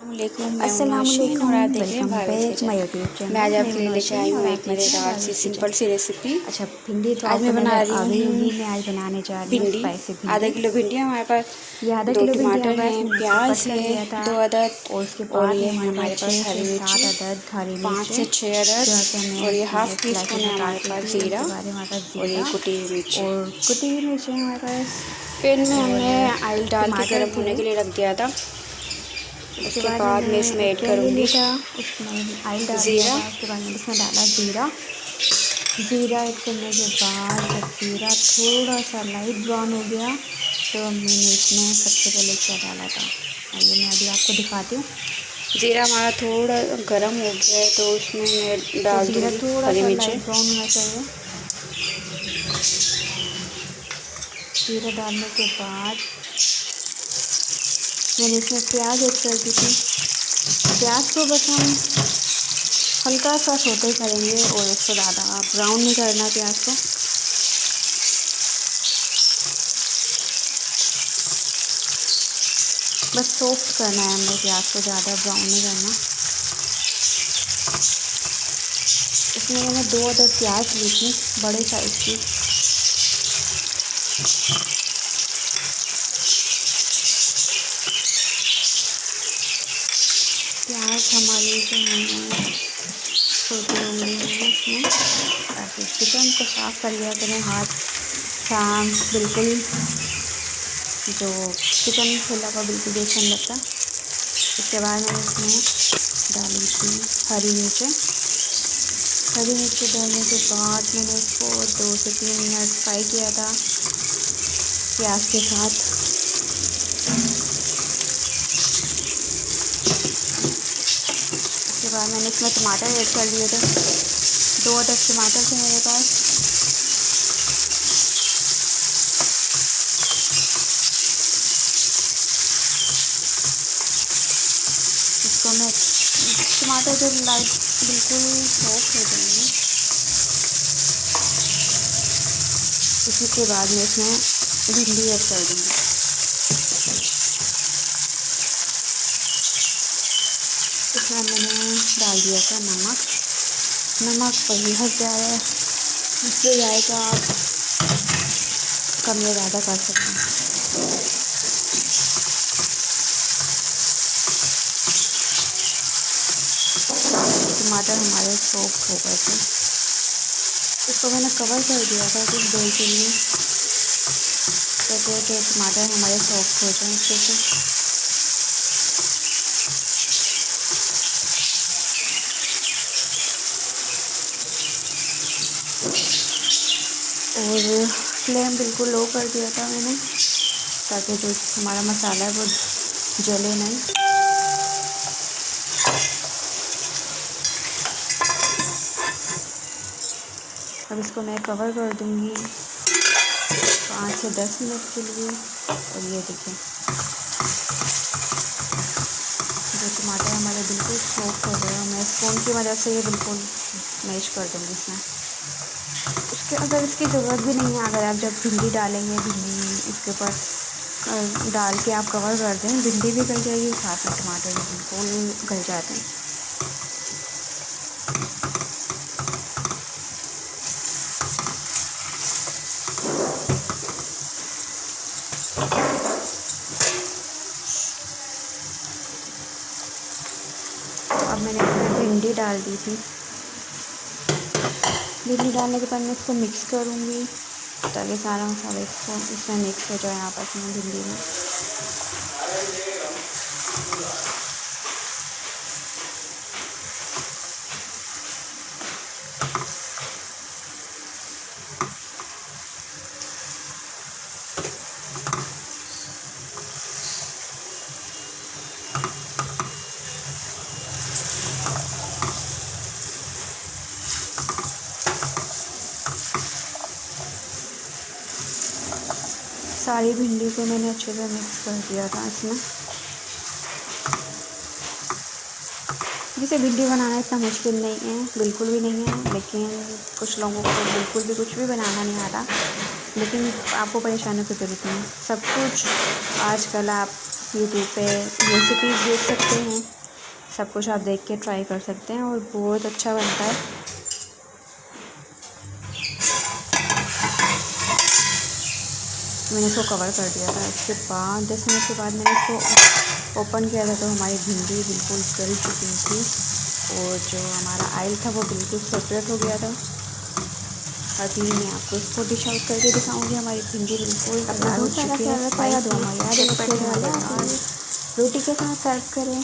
वालेकुम, मैं हूँ नौशीन और अस्सलामुअलैकुम, आप देख रहे हैं welcome Bhagwat back kitchen. My YouTube मैं आज चैनल। मैं आपके हूं लिए लेके आई नौशीन और हूँ आप एक देख रहे हैं मज़ेदार सी भागवत सिंपल किचन। सी रेसिपी। अच्छा, भिंडी तो आज आपको मैं बना नज़र रही आ गई होगी। हूँ मैं आज बनाने जा रही हूँ भिंडी। स्पाइसी आधा भिंडी। किलो भिंडी है हमारे पास, ये आधा 2 किलो भिंडी टमाटर हमारे पास हैं, मैंने इसको प्याज कट कर है लिया था। 2 अदद, और उसके और बाद ये में है मैंने हमारे पास 6 हरी से 7 मिर्ची अदद हरी 5 से मिर्चें 6 जो है कि अदद, मैं और ये मैंने हाफ़ टी स्लाइसेस स्पून है में हमारे काट ली पास थी। ज़ीरा, उसके बाद है हमारे पास और ये ज़ीरा कुटी हुई मिर्ची। और कुटी हुई मिर्चें हैं हमारे पास। पैन में हमने और ऑयल डाल के टमाटर गर्म थे। होने के लिए रख दिया था। उसके उसके बाद बाद मैंने मैं इसमें एक ऐड पैन ले करूँगी लिया था, उसमें ऑयल डाल दिया ज़ीरा। था। उसके बाद मैंने इसमें डाला ज़ीरा। ज़ीरा ऐड करने के बाद जब ज़ीरा थोड़ा सा लाइट ब्राउन हो गया तो मैंने इसमें सबसे पहले क्या डाला था, आइए मैं अभी आपको दिखाती हूँ। ज़ीरा हमारा थोड़ा गर्म हो गया है तो उसमें मैं तो डाल ज़ीरा दूँगी थोड़ा हरी सा मिर्चें। लाइट ब्राउन होना चाहिए। ज़ीरा डालने के बाद मैंने इसमें प्याज ऐड कर दी थी। प्याज को बस हम हल्का सा सोते करेंगे और इसको ज़्यादा ब्राउन नहीं करना प्याज को। बस सॉफ्ट करना है हमने प्याज को, ज़्यादा ब्राउन नहीं करना। इसमें मैंने 2 अदद प्याज ली थी, बड़े साइज़ की। प्याज हमारी जो है छोटी उंगली है इसमें, ताकि चिकन को साफ़ कर लिया करें हाथ शाम बिल्कुल, जो चिकन फैला हुआ बिल्कुल भी अच्छा नहीं लगता। उसके बाद मैंने इसमें डाली थी हरी मिर्चें। हरी मिर्ची डालने के बाद मैंने इसको 2 से 3 मिनट फ्राई किया था प्याज के साथ। उसके बाद मैंने इसमें टमाटर ऐड कर दिए थे, 2 अदद टमाटर थे मेरे पास। इसको मैं टमाटर जब लाइट बिल्कुल सॉफ्ट हो जाएंगे उसी के बाद मैं इसमें भिंडी ऐड कर दूँगी। इसमें मैंने डाल दिया था नमक। नमक वही हट जाए, इससे जाएगा आप कम या ज़्यादा कर सकते हैं। टमाटर हमारे सॉफ्ट हो गए थे, इसको मैंने कवर कर दिया था कुछ देर के लिए ताकि टमाटर हमारे सॉफ्ट हो जाएं अच्छे से। और फ्लेम बिल्कुल लो कर दिया था मैंने, ताकि जो हमारा मसाला है वो जले नहीं। अब इसको मैं कवर कर दूँगी 5 से 10 मिनट के लिए। और ये देखिए जो टमाटर हमारे बिल्कुल सॉफ्ट हो गए, मैं स्पून की मदद से ये बिल्कुल मैश कर दूँगी इसमें। उसके अगर इसकी ज़रूरत भी नहीं है, अगर आप जब भिंडी डालेंगे, भिंडी इसके ऊपर डाल के आप कवर कर दें, भिंडी भी गल जाएगी, साथ में टमाटर भी बिल्कुल गल जाते हैं। अब मैंने इसमें भिंडी डाल दी थी। भिंडी डालने के बाद मैं इसको मिक्स करूँगी ताकि सारा मसाला इसमें मिक्स हो जाए आपस में भिंडी में। सारी भिंडी को मैंने अच्छे से मिक्स कर दिया था इसमें। वैसे भिंडी बनाना इतना मुश्किल नहीं है, बिल्कुल भी नहीं है, लेकिन कुछ लोगों को बिल्कुल भी कुछ भी बनाना नहीं आता। लेकिन आपको परेशानी की ज़रूरत नहीं, सब कुछ आजकल आप यूट्यूब पे रेसिपीज़ देख सकते हैं सब कुछ आप देख के ट्राई कर सकते हैं और बहुत अच्छा बनता है। मैंने इसको कवर कर दिया था। इसके बाद 10 मिनट के बाद मैंने इसको ओपन किया था तो हमारी भिंडी बिल्कुल गल चुकी थी और जो हमारा ऑयल था वो बिल्कुल सेपरेट हो गया था। अभी मैं आपको इसको डिश आउट करके दिखाऊंगी। हमारी भिंडी बिल्कुल तैयार हो चुकी है। स्पाइसी रोटी के साथ सर्व करें।